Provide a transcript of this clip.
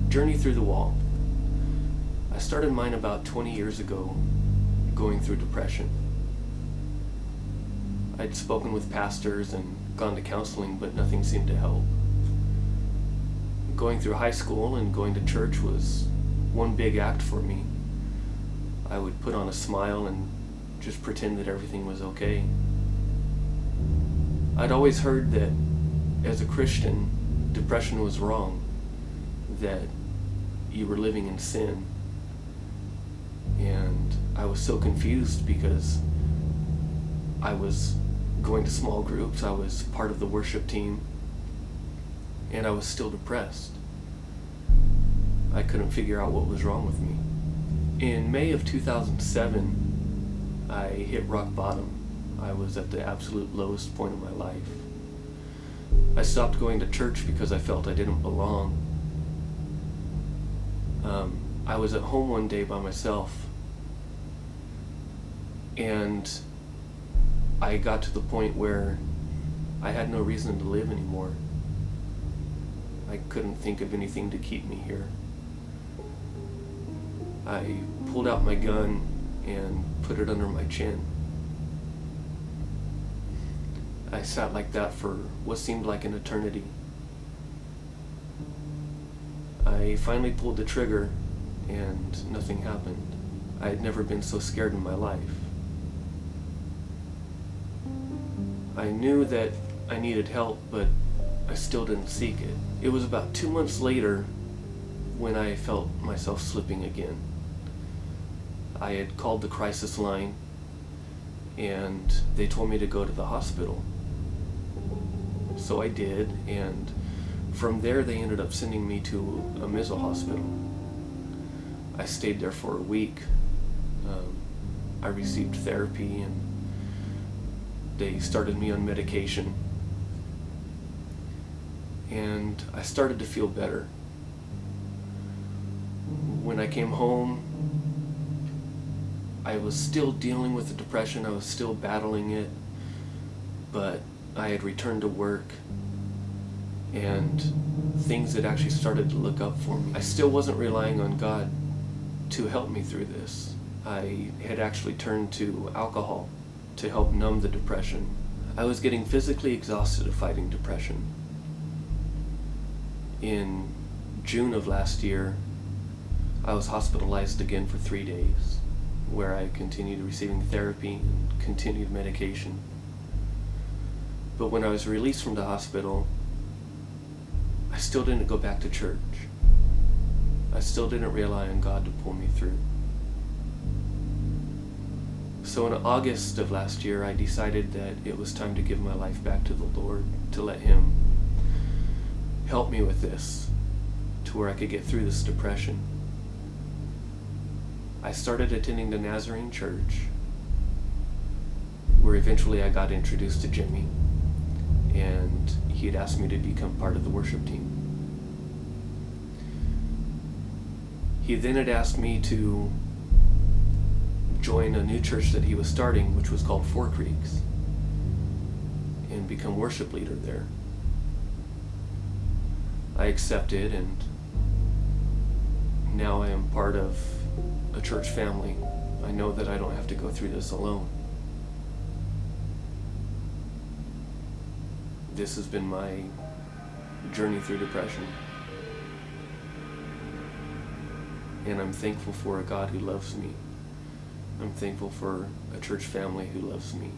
Journey Through the Wall. I started mine about 20 years ago, going through depression. I'd spoken with pastors and gone to counseling, but nothing seemed to help. Going through high school and going to church was one big act for me. I would put on a smile and just pretend that everything was okay. I'd always heard that as a Christian, depression was wrong, that you were living in sin. And I was so confused because I was going to small groups, I was part of the worship team, and I was still depressed. I couldn't figure out what was wrong with me. In May of 2007, I hit rock bottom. I was at the absolute lowest point of my life. I stopped going to church because I felt I didn't belong. I was at home one day by myself, and I got to the point where I had no reason to live anymore. I couldn't think of anything to keep me here. I pulled out my gun and put it under my chin. I sat like that for what seemed like an eternity. I finally pulled the trigger and nothing happened. I had never been so scared in my life. I knew that I needed help, but I still didn't seek it. It was about 2 months later when I felt myself slipping again. I had called the crisis line and they told me to go to the hospital. So I did, and from there they ended up sending me to a Mizzle hospital. I stayed there for a week. I received therapy and they started me on medication. And I started to feel better. When I came home, I was still dealing with the depression, I was still battling it, but I had returned to work and things had actually started to look up for me. I still wasn't relying on God to help me through this. I had actually turned to alcohol to help numb the depression. I was getting physically exhausted of fighting depression. In June of last year, I was hospitalized again for 3 days, where I continued receiving therapy and continued medication. But when I was released from the hospital, I still didn't go back to church. I still didn't rely on God to pull me through. So in August of last year, I decided that it was time to give my life back to the Lord, to let Him help me with this, to where I could get through this depression. I started attending the Nazarene Church, where eventually I got introduced to Jimmy, and he had asked me to become part of the worship team. He then had asked me to join a new church that he was starting, which was called Four Creeks, and become worship leader there. I accepted, and now I am part of a church family. I know that I don't have to go through this alone. This has been my journey through depression. And I'm thankful for a God who loves me. I'm thankful for a church family who loves me.